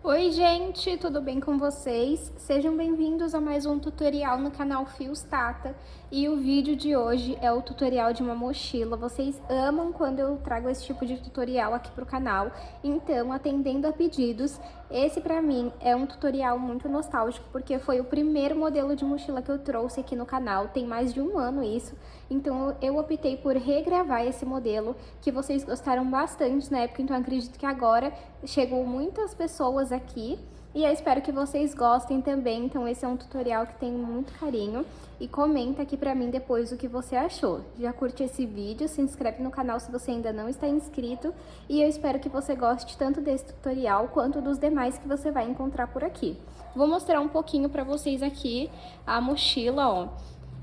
Oi gente, tudo bem com vocês? Sejam bem-vindos a mais um tutorial no canal Fios Tata. E o vídeo de hoje é o tutorial de uma mochila. Vocês amam quando eu trago esse tipo de tutorial aqui pro canal. Então, atendendo a pedidos, esse pra mim é um tutorial muito nostálgico, porque foi o primeiro modelo de mochila que eu trouxe aqui no canal. Tem mais de um ano isso. Então, eu optei por regravar esse modelo, que vocês gostaram bastante na época. Então, acredito que agora chegou muitas pessoas aqui e eu espero que vocês gostem também. Então esse é um tutorial que tem muito carinho e comenta aqui pra mim depois o que você achou. Já curte esse vídeo, se inscreve no canal se você ainda não está inscrito e eu espero que você goste tanto desse tutorial quanto dos demais que você vai encontrar por aqui. Vou mostrar um pouquinho pra vocês aqui a mochila, ó.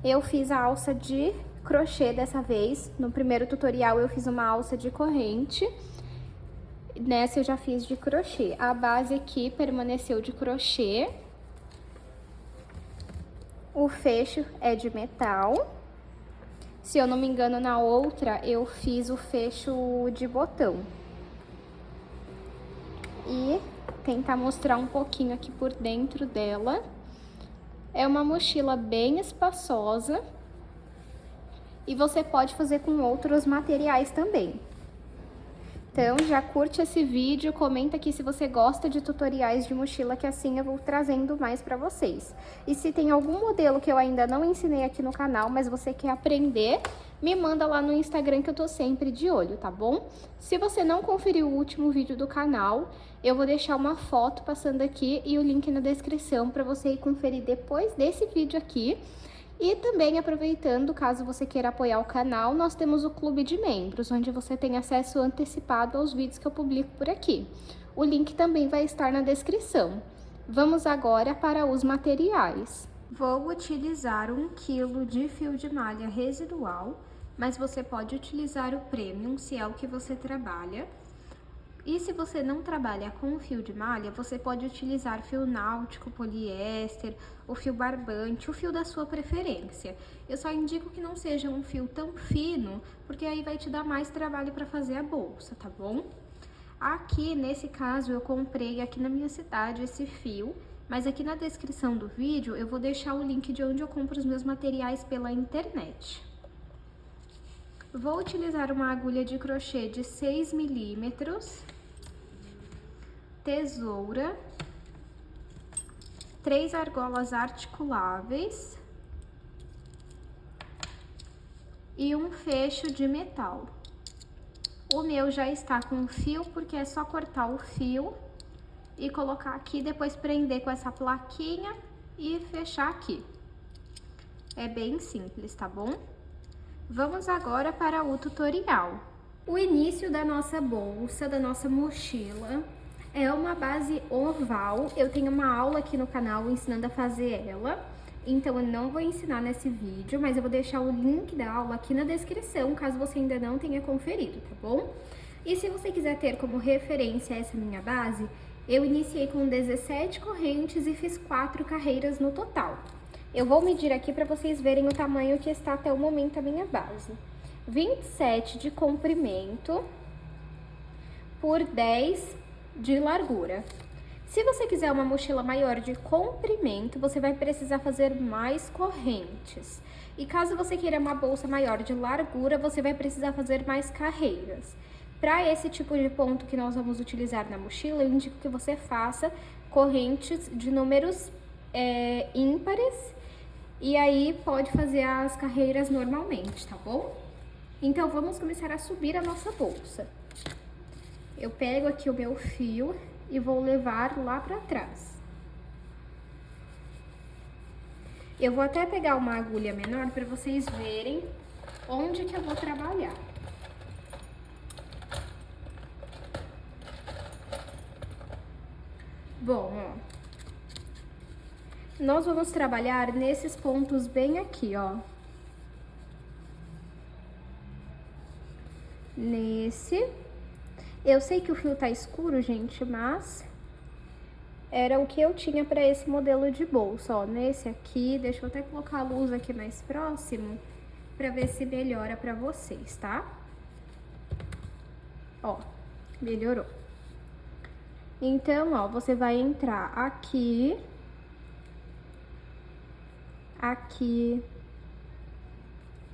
Eu fiz a alça de crochê dessa vez. No primeiro tutorial eu fiz uma alça de corrente. Nessa eu já fiz de crochê. A base aqui permaneceu de crochê. O fecho é de metal. Se eu não me engano, na outra eu fiz o fecho de botão. E tentar mostrar um pouquinho aqui por dentro dela. É uma mochila bem espaçosa. E você pode fazer com outros materiais também. Então, já curte esse vídeo, comenta aqui se você gosta de tutoriais de mochila, que assim eu vou trazendo mais pra vocês. E se tem algum modelo que eu ainda não ensinei aqui no canal, mas você quer aprender, me manda lá no Instagram que eu tô sempre de olho, tá bom? Se você não conferiu o último vídeo do canal, eu vou deixar uma foto passando aqui e o link na descrição pra você ir conferir depois desse vídeo aqui. E também, aproveitando, caso você queira apoiar o canal, nós temos o Clube de Membros, onde você tem acesso antecipado aos vídeos que eu publico por aqui. O link também vai estar na descrição. Vamos agora para os materiais. Vou utilizar 1 kg de fio de malha residual, mas você pode utilizar o premium, se é o que você trabalha. E se você não trabalha com fio de malha, você pode utilizar fio náutico, poliéster, o fio barbante, o fio da sua preferência. Eu só indico que não seja um fio tão fino, porque aí vai te dar mais trabalho para fazer a bolsa, tá bom? Aqui, nesse caso, eu comprei aqui na minha cidade esse fio, mas aqui na descrição do vídeo eu vou deixar o link de onde eu compro os meus materiais pela internet. Vou utilizar uma agulha de crochê de 6 milímetros. Tesoura, 3 argolas articuláveis e um fecho de metal. O meu já está com fio, porque é só cortar o fio e colocar aqui, depois prender com essa plaquinha e fechar aqui. É bem simples, tá bom? Vamos agora para o tutorial. O início da nossa bolsa, da nossa mochila, é uma base oval. Eu tenho uma aula aqui no canal ensinando a fazer ela, então eu não vou ensinar nesse vídeo, mas eu vou deixar o link da aula aqui na descrição, caso você ainda não tenha conferido, tá bom? E se você quiser ter como referência essa minha base, eu iniciei com 17 correntes e fiz 4 carreiras no total. Eu vou medir aqui para vocês verem o tamanho que está até o momento a minha base. 27 de comprimento por 10 de largura. Se você quiser uma mochila maior de comprimento, você vai precisar fazer mais correntes. E caso você queira uma bolsa maior de largura, você vai precisar fazer mais carreiras. Para esse tipo de ponto que nós vamos utilizar na mochila, eu indico que você faça correntes de números ímpares, e aí pode fazer as carreiras normalmente, tá bom? Então, vamos começar a subir a nossa bolsa. Eu pego aqui o meu fio e vou levar lá pra trás. Eu vou até pegar uma agulha menor para vocês verem onde que eu vou trabalhar. Bom, ó, nós vamos trabalhar nesses pontos bem aqui, ó. Nesse. Eu sei que o fio tá escuro, gente, mas era o que eu tinha para esse modelo de bolsa, ó. Nesse aqui, deixa eu até colocar a luz aqui mais próximo para ver se melhora para vocês, tá? Ó, melhorou. Então, ó, você vai entrar aqui, aqui,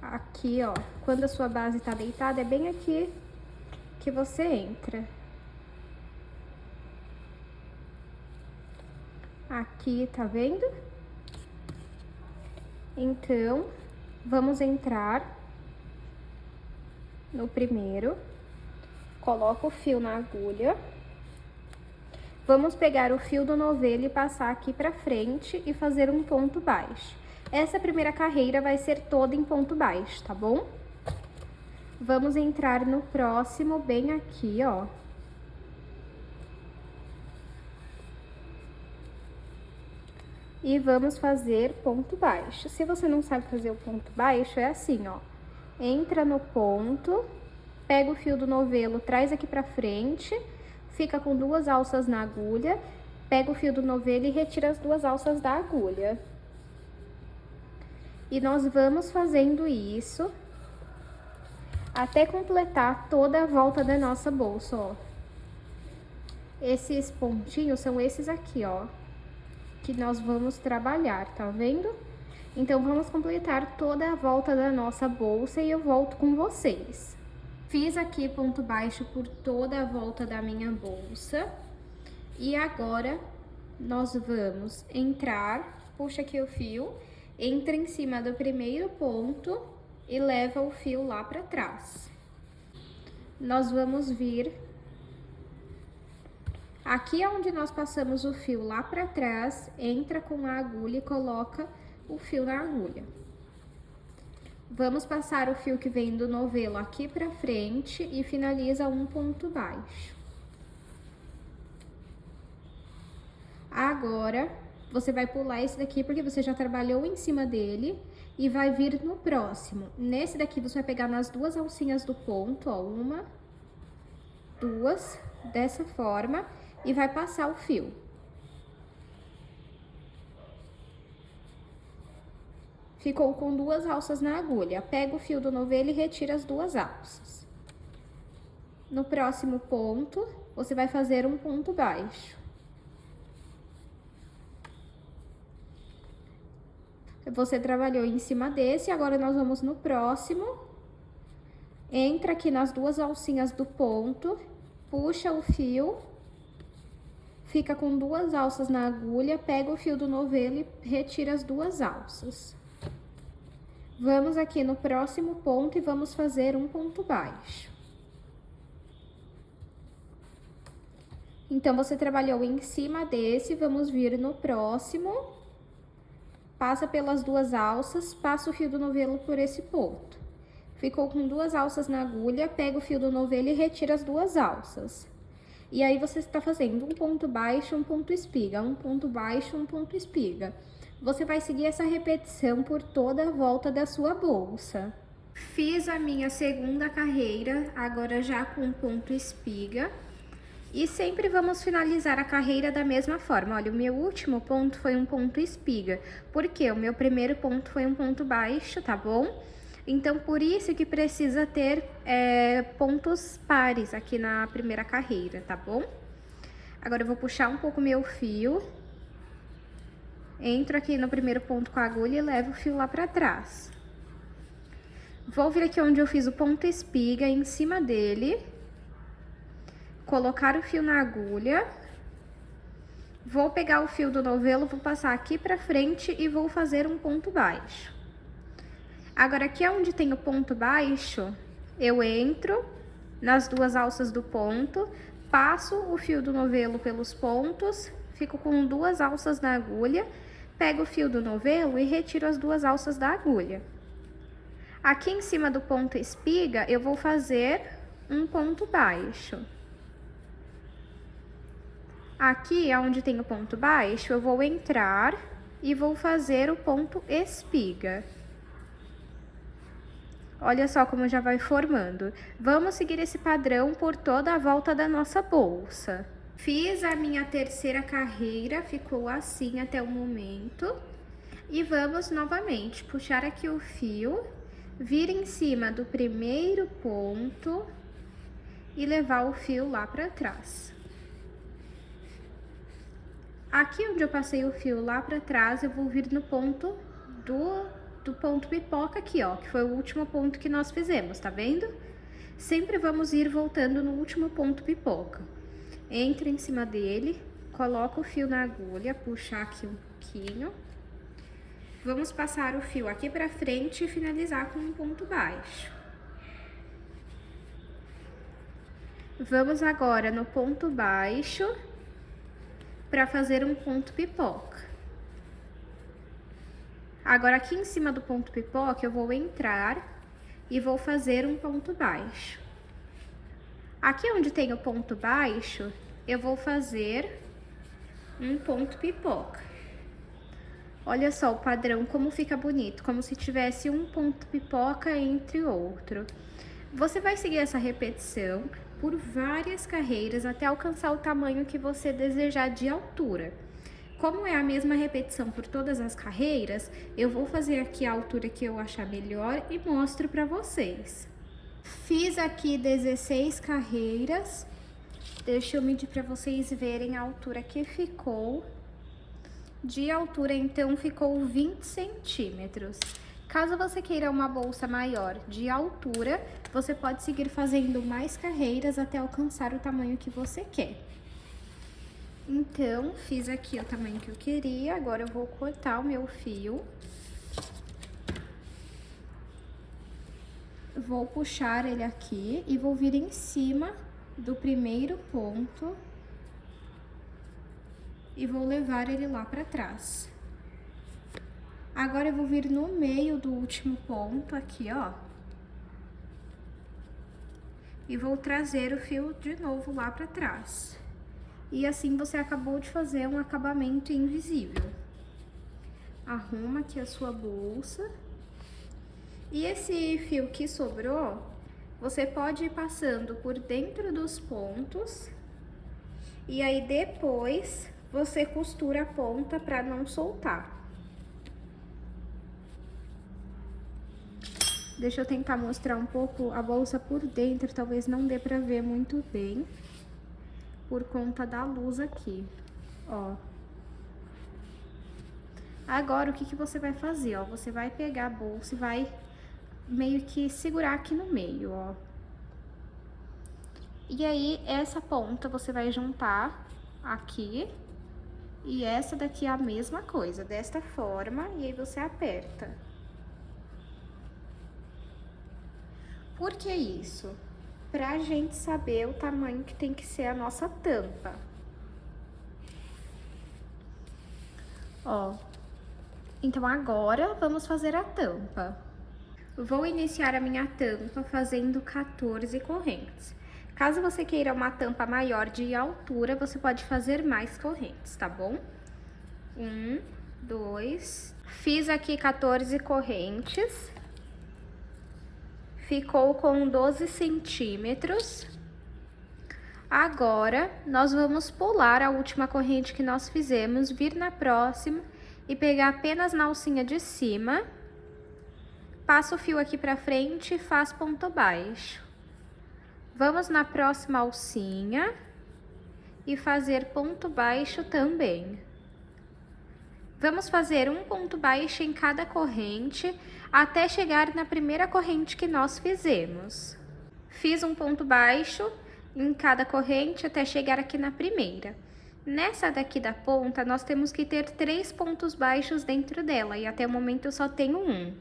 aqui, ó. Quando a sua base tá deitada, é bem aqui que você entra. Aqui, tá vendo? Então, vamos entrar no primeiro. Coloca o fio na agulha. Vamos pegar o fio do novelo e passar aqui pra frente e fazer um ponto baixo. Essa primeira carreira vai ser toda em ponto baixo, tá bom? Vamos entrar no próximo bem aqui, ó. E vamos fazer ponto baixo. Se você não sabe fazer o ponto baixo, é assim, ó. Entra no ponto, pega o fio do novelo, traz aqui pra frente, fica com 2 alças na agulha, pega o fio do novelo e retira as 2 alças da agulha. E nós vamos fazendo isso até completar toda a volta da nossa bolsa, ó. Esses pontinhos são esses aqui, ó, que nós vamos trabalhar, tá vendo? Então, vamos completar toda a volta da nossa bolsa e eu volto com vocês. Fiz aqui ponto baixo por toda a volta da minha bolsa. E agora, nós vamos entrar, puxa aqui o fio, entra em cima do primeiro ponto e leva o fio lá pra trás. Nós vamos vir aqui onde nós passamos o fio lá pra trás, entra com a agulha e coloca o fio na agulha. Vamos passar o fio que vem do novelo aqui pra frente e finaliza um ponto baixo. Agora, você vai pular esse daqui porque você já trabalhou em cima dele e vai vir no próximo. Nesse daqui, você vai pegar nas 2 alcinhas do ponto, ó, 1, 2, dessa forma, e vai passar o fio. Ficou com 2 alças na agulha. Pega o fio do novelo e retira as 2 alças. No próximo ponto, você vai fazer um ponto baixo. Você trabalhou em cima desse, agora nós vamos no próximo. Entra aqui nas 2 alcinhas do ponto, puxa o fio, fica com 2 alças na agulha, pega o fio do novelo e retira as 2 alças. Vamos aqui no próximo ponto e vamos fazer um ponto baixo. Então, você trabalhou em cima desse, vamos vir no próximo, passa pelas 2 alças, passa o fio do novelo por esse ponto. Ficou com 2 alças na agulha, pega o fio do novelo e retira as 2 alças. E aí, você está fazendo um ponto baixo, um ponto espiga, um ponto baixo, um ponto espiga. Você vai seguir essa repetição por toda a volta da sua bolsa. Fiz a minha segunda carreira, agora já com ponto espiga. E sempre vamos finalizar a carreira da mesma forma. Olha, o meu último ponto foi um ponto espiga, porque o meu primeiro ponto foi um ponto baixo, tá bom? Então, por isso que precisa ter pontos pares aqui na primeira carreira, tá bom? Agora, eu vou puxar um pouco meu fio. Entro aqui no primeiro ponto com a agulha e levo o fio lá pra trás. Vou vir aqui onde eu fiz o ponto espiga, em cima dele. Colocar o fio na agulha. Vou pegar o fio do novelo, vou passar aqui pra frente e vou fazer um ponto baixo. Agora, aqui onde tem o ponto baixo, eu entro nas 2 alças do ponto, passo o fio do novelo pelos pontos, fico com 2 alças na agulha, pego o fio do novelo e retiro as 2 alças da agulha. Aqui em cima do ponto espiga, eu vou fazer um ponto baixo. Aqui, onde tem o ponto baixo, eu vou entrar e vou fazer o ponto espiga. Olha só como já vai formando. Vamos seguir esse padrão por toda a volta da nossa bolsa. Fiz a minha terceira carreira, ficou assim até o momento. E vamos novamente puxar aqui o fio, vir em cima do primeiro ponto e levar o fio lá pra trás. Aqui onde eu passei o fio lá pra trás, eu vou vir no ponto do ponto pipoca aqui, ó, que foi o último ponto que nós fizemos, tá vendo? Sempre vamos ir voltando no último ponto pipoca. Entra em cima dele, coloca o fio na agulha, puxa aqui um pouquinho. Vamos passar o fio aqui pra frente e finalizar com um ponto baixo. Vamos agora no ponto baixo para fazer um ponto pipoca. Agora, aqui em cima do ponto pipoca, eu vou entrar e vou fazer um ponto baixo. Aqui onde tem o ponto baixo, eu vou fazer um ponto pipoca. Olha só o padrão, como fica bonito, como se tivesse um ponto pipoca entre outro. Você vai seguir essa repetição por várias carreiras até alcançar o tamanho que você desejar de altura. Como é a mesma repetição por todas as carreiras, eu vou fazer aqui a altura que eu achar melhor e mostro para vocês. Fiz aqui 16 carreiras. Deixa eu medir para vocês verem a altura que ficou. De altura, então, ficou 20 centímetros. Caso você queira uma bolsa maior de altura, você pode seguir fazendo mais carreiras até alcançar o tamanho que você quer. Então, fiz aqui o tamanho que eu queria, agora eu vou cortar o meu fio. Vou puxar ele aqui e vou vir em cima do primeiro ponto e vou levar ele lá pra trás. Agora eu vou vir no meio do último ponto aqui, ó. E vou trazer o fio de novo lá pra trás. E assim você acabou de fazer um acabamento invisível. Arruma aqui a sua bolsa. E esse fio que sobrou, você pode ir passando por dentro dos pontos. E aí depois você costura a ponta pra não soltar. Deixa eu tentar mostrar um pouco a bolsa por dentro, talvez não dê pra ver muito bem, por conta da luz aqui, ó. Agora, o que que você vai fazer, ó? Você vai pegar a bolsa e vai meio que segurar aqui no meio, ó. E aí, essa ponta você vai juntar aqui, e essa daqui é a mesma coisa, desta forma, e aí você aperta. Por que isso? Pra gente saber o tamanho que tem que ser a nossa tampa. Ó, então agora vamos fazer a tampa. Vou iniciar a minha tampa fazendo 14 correntes. Caso você queira uma tampa maior de altura, você pode fazer mais correntes, tá bom? 1, 2, fiz aqui 14 correntes. Ficou com 12 centímetros. Agora, nós vamos pular a última corrente que nós fizemos, vir na próxima e pegar apenas na alcinha de cima. Passa o fio aqui pra frente e faz ponto baixo. Vamos na próxima alcinha e fazer ponto baixo também. Vamos fazer um ponto baixo em cada corrente até chegar na primeira corrente que nós fizemos. Fiz um ponto baixo em cada corrente até chegar aqui na primeira. Nessa daqui da ponta, nós temos que ter 3 pontos baixos dentro dela e até o momento eu só tenho um.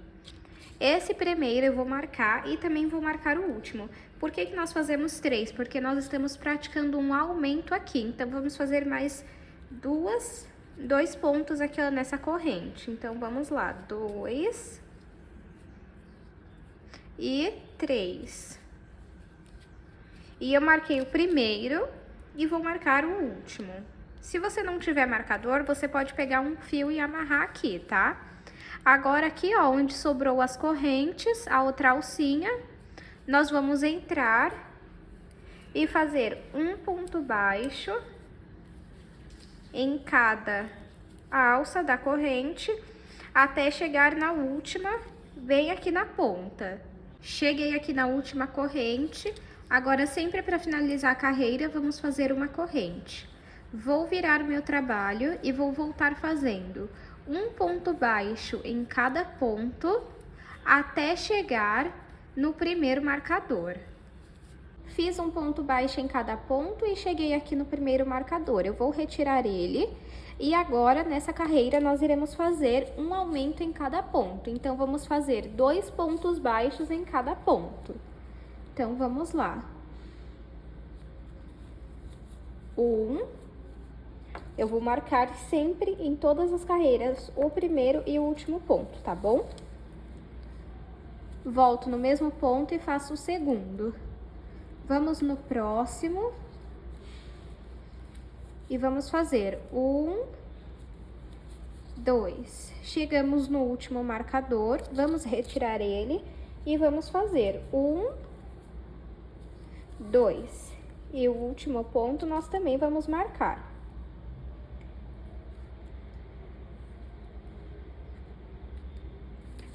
Esse primeiro eu vou marcar e também vou marcar o último. Por que que nós fazemos 3? Porque nós estamos praticando um aumento aqui, então vamos fazer mais dois pontos aqui nessa corrente. Então, vamos lá, 2 e 3. E eu marquei o primeiro e vou marcar o último. Se você não tiver marcador, você pode pegar um fio e amarrar aqui, tá? Agora, aqui, ó, onde sobrou as correntes, a outra alcinha, nós vamos entrar e fazer um ponto baixo em cada alça da corrente, até chegar na última, bem aqui na ponta. Cheguei aqui na última corrente, agora sempre para finalizar a carreira, vamos fazer uma corrente. Vou virar meu trabalho e vou voltar fazendo um ponto baixo em cada ponto até chegar no primeiro marcador. Fiz um ponto baixo em cada ponto e cheguei aqui no primeiro marcador. Eu vou retirar ele e agora nessa carreira nós iremos fazer um aumento em cada ponto. Então vamos fazer 2 pontos baixos em cada ponto. Então vamos lá. Eu vou marcar sempre em todas as carreiras o primeiro e o último ponto, tá bom? Volto no mesmo ponto e faço o segundo. Vamos no próximo. E vamos fazer 1, 2. Chegamos no último marcador, vamos retirar ele e vamos fazer 1, 2. E o último ponto nós também vamos marcar.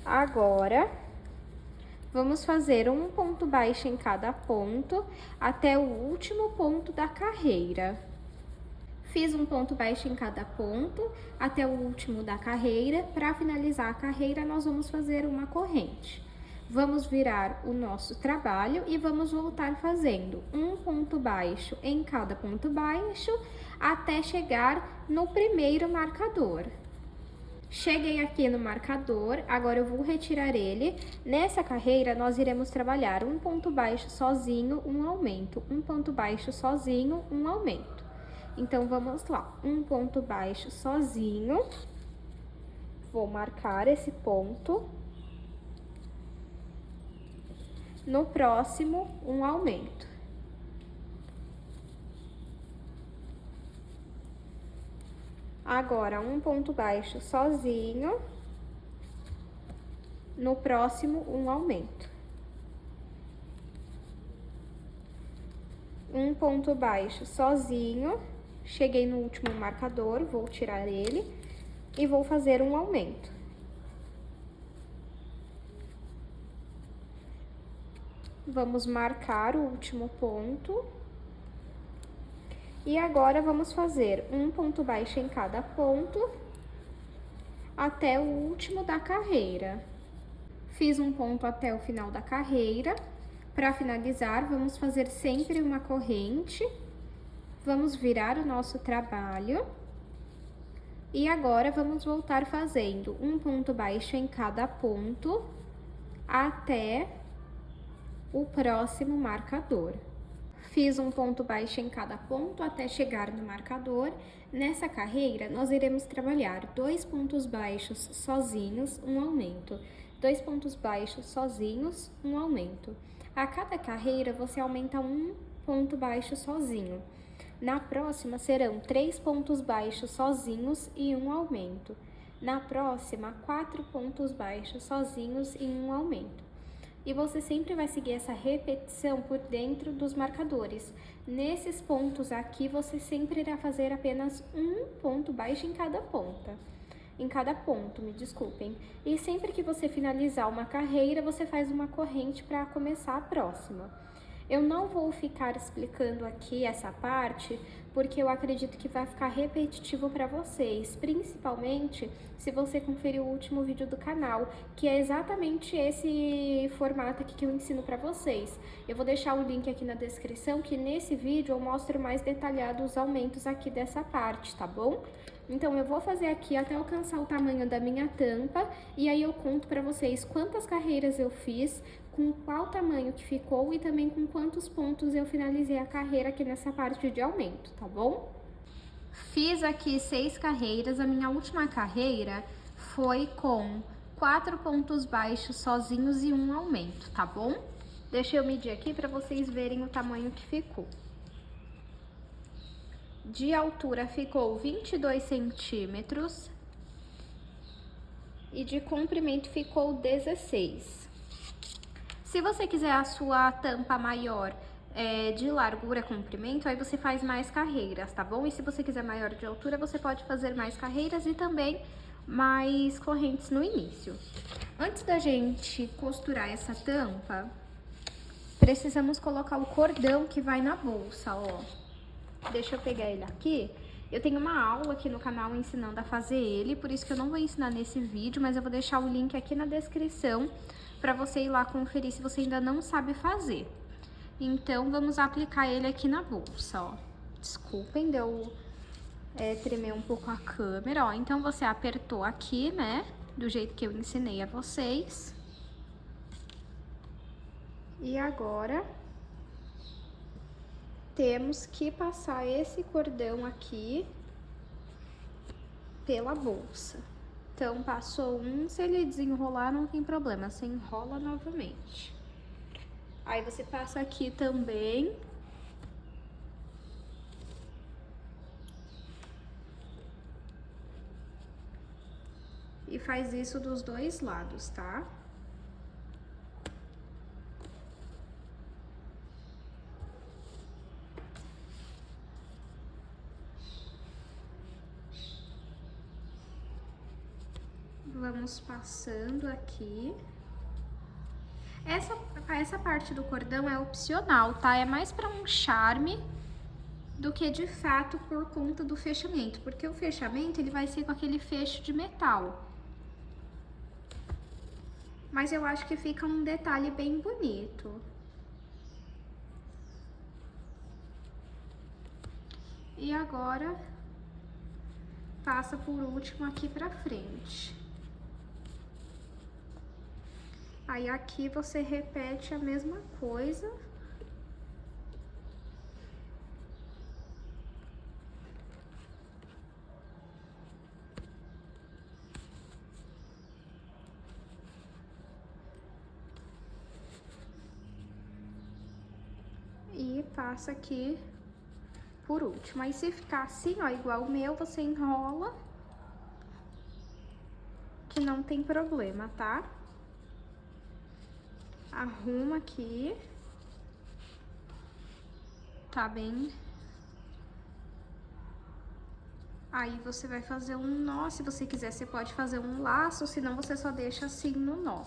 Agora, vamos fazer um ponto baixo em cada ponto até o último ponto da carreira. Fiz um ponto baixo em cada ponto até o último da carreira. Para finalizar a carreira, nós vamos fazer uma corrente. Vamos virar o nosso trabalho e vamos voltar fazendo um ponto baixo em cada ponto baixo até chegar no primeiro marcador. Cheguei aqui no marcador, agora eu vou retirar ele. Nessa carreira, nós iremos trabalhar um ponto baixo sozinho, um aumento. Um ponto baixo sozinho, um aumento. Então, vamos lá. Um ponto baixo sozinho. Vou marcar esse ponto. No próximo, um aumento. Agora, um ponto baixo sozinho. No próximo, um aumento. Um ponto baixo sozinho. Cheguei no último marcador, vou tirar ele e vou fazer um aumento. Vamos marcar o último ponto. E agora, vamos fazer um ponto baixo em cada ponto até o último da carreira. Fiz um ponto até o final da carreira. Para finalizar, vamos fazer sempre uma corrente. Vamos virar o nosso trabalho. E agora, vamos voltar fazendo um ponto baixo em cada ponto até o próximo marcador. Fiz um ponto baixo em cada ponto até chegar no marcador. Nessa carreira, nós iremos trabalhar 2 pontos baixos sozinhos, um aumento. 2 pontos baixos sozinhos, um aumento. A cada carreira, você aumenta um ponto baixo sozinho. Na próxima, serão 3 pontos baixos sozinhos e um aumento. Na próxima, 4 pontos baixos sozinhos e um aumento. E você sempre vai seguir essa repetição por dentro dos marcadores. Nesses pontos aqui, você sempre irá fazer apenas um ponto baixo em cada ponta. Em cada ponto, me desculpem. E sempre que você finalizar uma carreira, você faz uma corrente para começar a próxima. Eu não vou ficar explicando aqui essa parte, porque eu acredito que vai ficar repetitivo para vocês, principalmente se você conferir o último vídeo do canal, que é exatamente esse formato aqui que eu ensino para vocês. Eu vou deixar o link aqui na descrição, que nesse vídeo eu mostro mais detalhado os aumentos aqui dessa parte, tá bom? Então, eu vou fazer aqui até alcançar o tamanho da minha tampa, e aí eu conto para vocês quantas carreiras eu fiz, com qual tamanho que ficou e também com quantos pontos eu finalizei a carreira aqui nessa parte de aumento, tá bom? Fiz aqui 6 carreiras, a minha última carreira foi com 4 pontos baixos sozinhos e um aumento, tá bom? Deixa eu medir aqui para vocês verem o tamanho que ficou. De altura ficou 22 centímetros e de comprimento ficou 16. Se você quiser a sua tampa maior de largura e comprimento, aí você faz mais carreiras, tá bom? E se você quiser maior de altura, você pode fazer mais carreiras e também mais correntes no início. Antes da gente costurar essa tampa, precisamos colocar o cordão que vai na bolsa, ó. Deixa eu pegar ele aqui Eu tenho uma aula aqui no canal ensinando a fazer ele, por isso que eu não vou ensinar nesse vídeo, mas eu vou deixar o link aqui na descrição para você ir lá conferir se você ainda não sabe fazer. Então, vamos aplicar ele aqui na bolsa, ó. Desculpem, deu tremer um pouco a câmera, ó. Então, você apertou aqui, né, do jeito que eu ensinei a vocês. E agora, temos que passar esse cordão aqui pela bolsa. Então, passou um, se ele desenrolar não tem problema, você enrola novamente. Aí, você passa aqui também. E faz isso dos dois lados, tá? Vamos passando aqui. Essa parte do cordão é opcional, tá? É mais pra um charme do que de fato por conta do fechamento, porque o fechamento ele vai ser com aquele fecho de metal. Mas eu acho que fica um detalhe bem bonito. E agora, passa por último aqui pra frente. Aí aqui você repete a mesma coisa. E passa aqui por último. Aí se ficar assim, ó, igual o meu, você enrola, que não tem problema, tá? Arruma aqui. Tá bem? Aí você vai fazer um nó, se você quiser você pode fazer um laço, senão você só deixa assim no nó.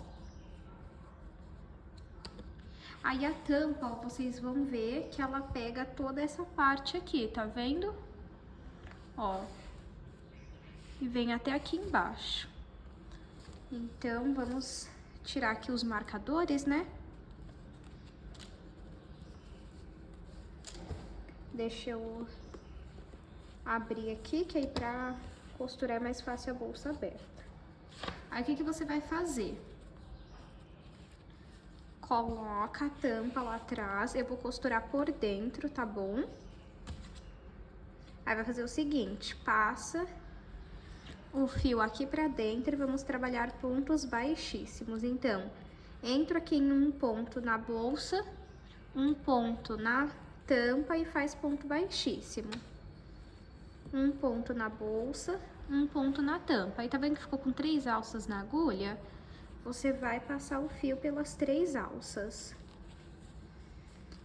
Aí a tampa, ó, vocês vão ver que ela pega toda essa parte aqui, tá vendo? Ó. E vem até aqui embaixo. Então, vamos tirar aqui os marcadores, né? Deixa eu abrir aqui, que aí pra costurar é mais fácil a bolsa aberta. Aí, o que que você vai fazer? Coloca a tampa lá atrás, eu vou costurar por dentro, tá bom? Aí, vai fazer o seguinte, passa o fio aqui pra dentro e vamos trabalhar pontos baixíssimos. Então, entro aqui em um ponto na bolsa, um ponto na tampa e faz ponto baixíssimo. Um ponto na bolsa, um ponto na tampa. Aí, tá vendo que ficou com 3 alças na agulha? Você vai passar o fio pelas 3 alças.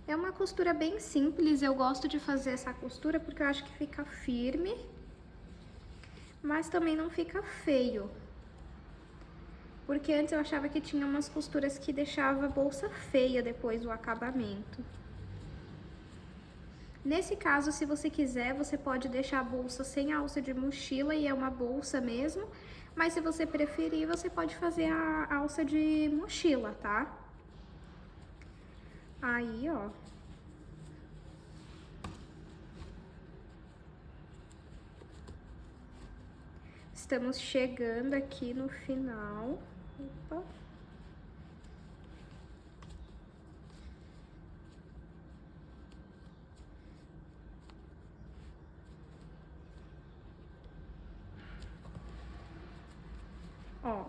É uma costura bem simples, eu gosto de fazer essa costura porque eu acho que fica firme, mas também não fica feio. Porque antes eu achava que tinha umas costuras que deixava a bolsa feia depois do acabamento. Nesse caso, se você quiser, você pode deixar a bolsa sem alça de mochila e é uma bolsa mesmo. Mas se você preferir, você pode fazer a alça de mochila, tá? Aí, ó. Estamos chegando aqui no final. Opa. Ó.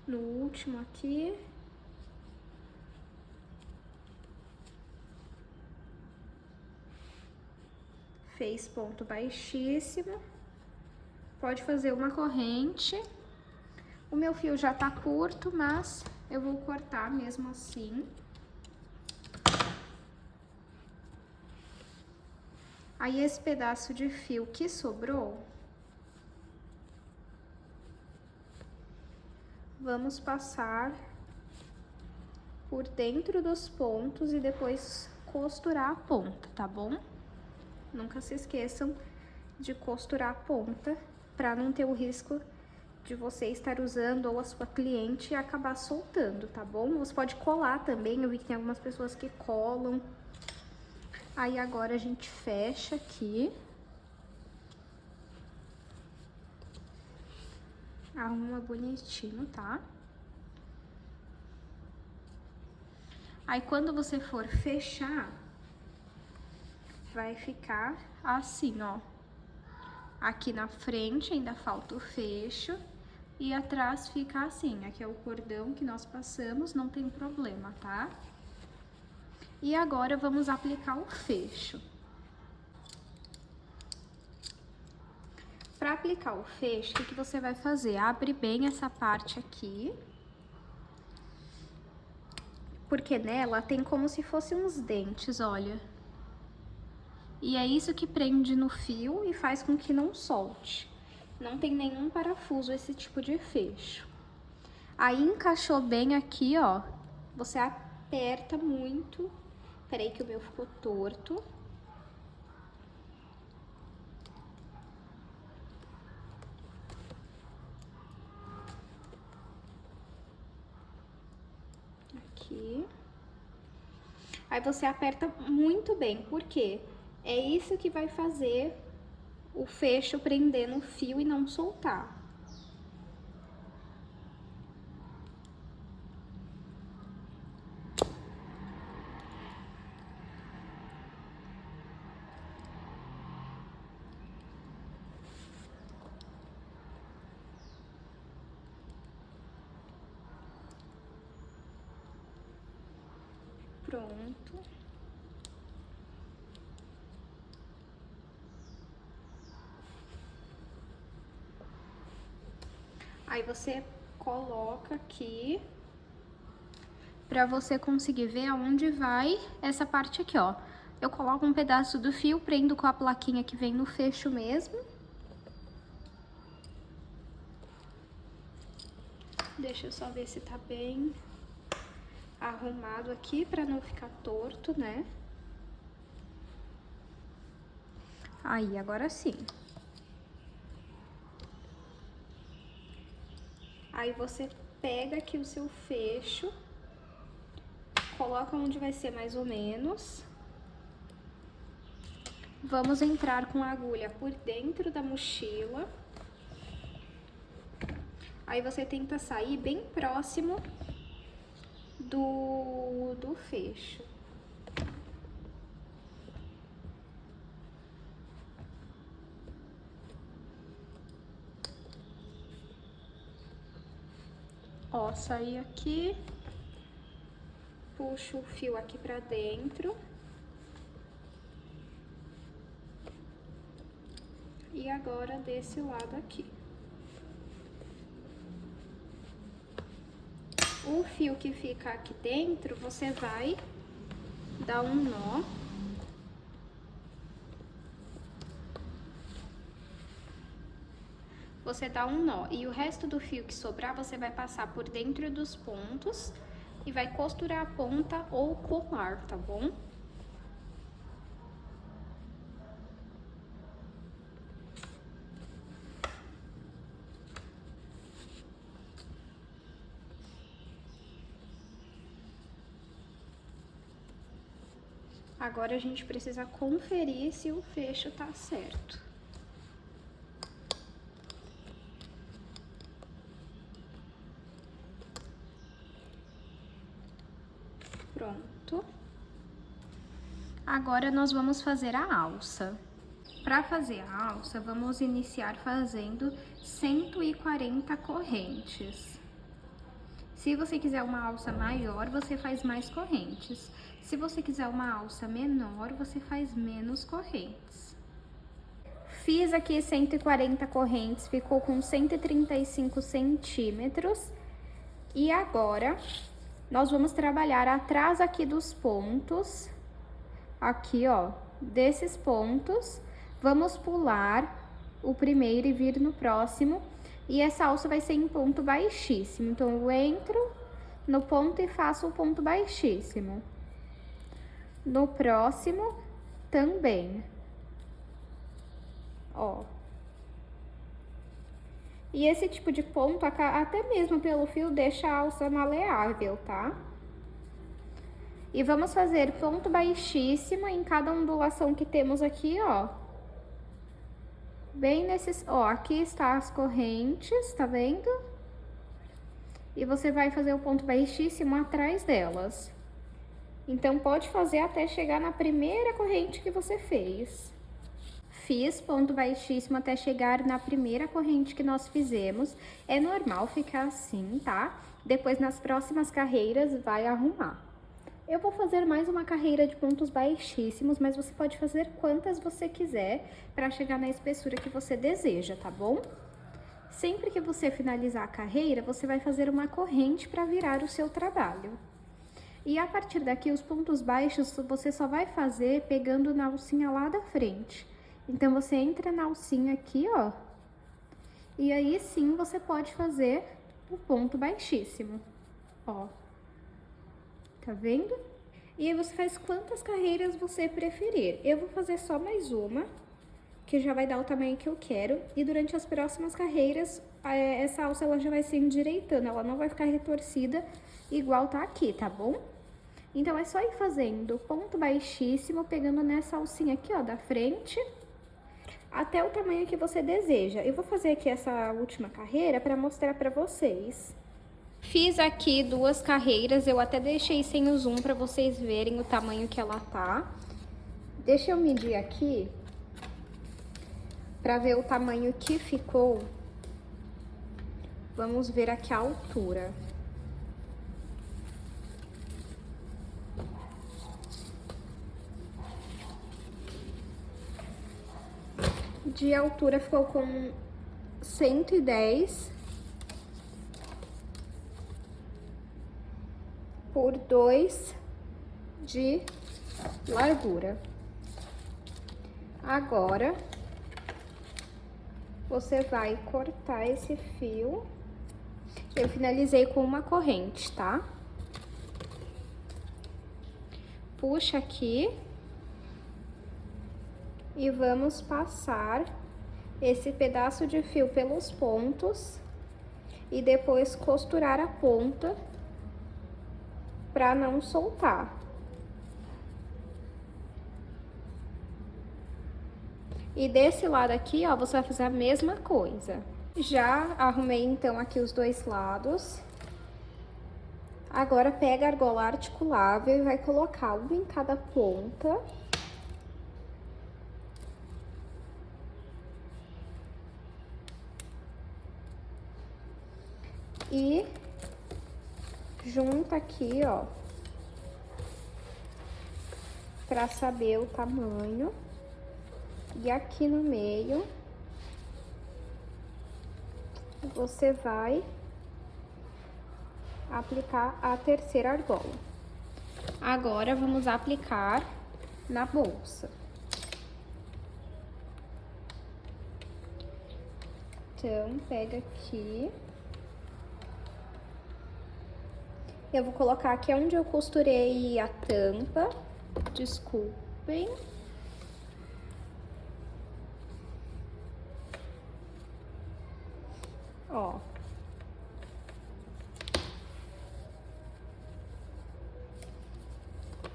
No último aqui. Fez ponto baixíssimo. Pode fazer uma corrente. O meu fio já tá curto, mas eu vou cortar mesmo assim. Aí, esse pedaço de fio que sobrou, vamos passar por dentro dos pontos e depois costurar a ponta, tá bom? Nunca se esqueçam de costurar a ponta para não ter o risco de você estar usando ou a sua cliente acabar soltando, tá bom? Você pode colar também, eu vi que tem algumas pessoas que colam. Aí agora a gente fecha aqui. Arruma bonitinho, tá? Aí quando você for fechar, vai ficar assim, ó. Aqui na frente ainda falta o fecho e atrás fica assim. Aqui é o cordão que nós passamos, não tem problema, tá? E agora vamos aplicar o fecho. Para aplicar o fecho, o que você vai fazer? Abre bem essa parte aqui. Porque nela tem como se fossem uns dentes, olha. E é isso que prende no fio e faz com que não solte. Não tem nenhum parafuso esse tipo de fecho. Aí encaixou bem aqui, ó. Você aperta muito. Peraí que o meu ficou torto. Aqui. Aí você aperta muito bem, por quê? É isso que vai fazer o fecho prender no fio e não soltar. Pronto. Aí você coloca aqui pra você conseguir ver aonde vai essa parte aqui, ó. Eu coloco um pedaço do fio, prendo com a plaquinha que vem no fecho mesmo. Deixa eu só ver se tá bem arrumado aqui pra não ficar torto, né? Aí, agora sim. Aí você pega aqui o seu fecho, coloca onde vai ser mais ou menos. Vamos entrar com a agulha por dentro da mochila. Aí você tenta sair bem próximo do fecho. Ó, saí aqui, puxo o fio aqui pra dentro. E agora desse lado aqui. O fio que fica aqui dentro, você vai dar um nó. Você dá um nó e o resto do fio que sobrar, você vai passar por dentro dos pontos e vai costurar a ponta ou colar, tá bom? Agora a gente precisa conferir se o fecho tá certo. Pronto. Agora nós vamos fazer a alça. Para fazer a alça, vamos iniciar fazendo 140 correntes. Se você quiser uma alça maior, você faz mais correntes. Se você quiser uma alça menor, você faz menos correntes. Fiz aqui 140 correntes, ficou com 135 centímetros. E agora, nós vamos trabalhar atrás aqui dos pontos, aqui ó, desses pontos. Vamos pular o primeiro e vir no próximo. E essa alça vai ser em ponto baixíssimo. Então, eu entro no ponto e faço o ponto baixíssimo. No próximo, também. ó. E esse tipo de ponto, até mesmo pelo fio, deixa a alça maleável, tá? E vamos fazer ponto baixíssimo em cada ondulação que temos aqui, ó. Bem nesses, ó, aqui está as correntes, tá vendo? E você vai fazer o ponto baixíssimo atrás delas. Então, pode fazer até chegar na primeira corrente que você fez. Fiz ponto baixíssimo até chegar na primeira corrente que nós fizemos. É normal ficar assim, tá? Depois, nas próximas carreiras, vai arrumar. Eu vou fazer mais uma carreira de pontos baixíssimos, mas você pode fazer quantas você quiser para chegar na espessura que você deseja, tá bom? Sempre que você finalizar a carreira, você vai fazer uma corrente para virar o seu trabalho. E a partir daqui, os pontos baixos, você só vai fazer pegando na alcinha lá da frente. Então, você entra na alcinha aqui, ó. E aí, sim, você pode fazer o ponto baixíssimo, ó. Tá vendo? E aí, você faz quantas carreiras você preferir. Eu vou fazer só mais uma, que já vai dar o tamanho que eu quero. E durante as próximas carreiras, essa alça ela já vai se endireitando, ela não vai ficar retorcida igual tá aqui, tá bom? Então, é só ir fazendo ponto baixíssimo, pegando nessa alcinha aqui, ó, da frente, até o tamanho que você deseja. Eu vou fazer aqui essa última carreira para mostrar para vocês. Fiz aqui 2 carreiras, eu até deixei sem o zoom para vocês verem o tamanho que ela tá. Deixa eu medir aqui para ver o tamanho que ficou. Vamos ver aqui a altura. De altura ficou com 110 por 2 de largura. Agora, você vai cortar esse fio. Eu finalizei com uma corrente, tá? Puxa aqui. E vamos passar esse pedaço de fio pelos pontos e depois costurar a ponta para não soltar. E desse lado aqui, ó, você vai fazer a mesma coisa. Já arrumei então aqui os 2 lados. Agora pega a argola articulável e vai colocar uma em cada ponta. E junta aqui, ó, pra saber o tamanho. E aqui no meio, você vai aplicar a terceira argola. Agora, vamos aplicar na bolsa. Então, pega aqui. Eu vou colocar aqui onde eu costurei a tampa, desculpem. Ó.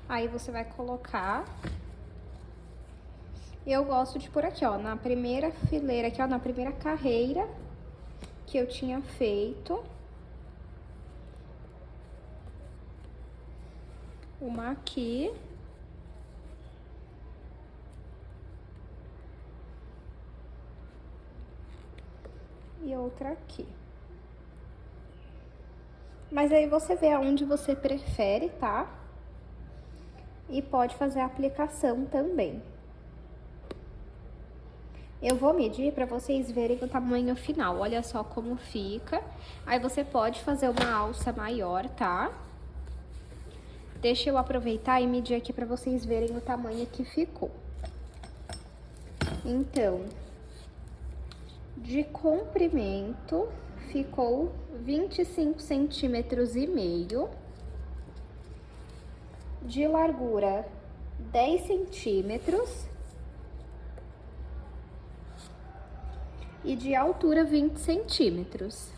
Aí você vai colocar. Eu gosto de pôr aqui, ó, na primeira fileira, aqui, ó, na primeira carreira que eu tinha feito. Uma aqui. E outra aqui. Mas aí você vê aonde você prefere, tá? E pode fazer a aplicação também. Eu vou medir para vocês verem o tamanho final. Olha só como fica. Aí você pode fazer uma alça maior, tá? Deixa eu aproveitar e medir aqui para vocês verem o tamanho que ficou. Então, de comprimento, ficou 25,5 centímetros. De largura, 10 centímetros. e de altura 20 centímetros.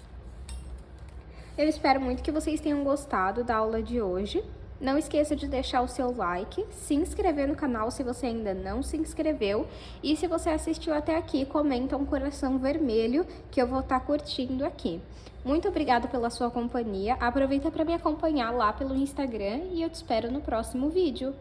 Eu espero muito que vocês tenham gostado da aula de hoje. Não esqueça de deixar o seu like, se inscrever no canal se você ainda não se inscreveu. E se você assistiu até aqui, comenta um coração vermelho que eu vou estar curtindo aqui. Muito obrigada pela sua companhia. Aproveita para me acompanhar lá pelo Instagram e eu te espero no próximo vídeo.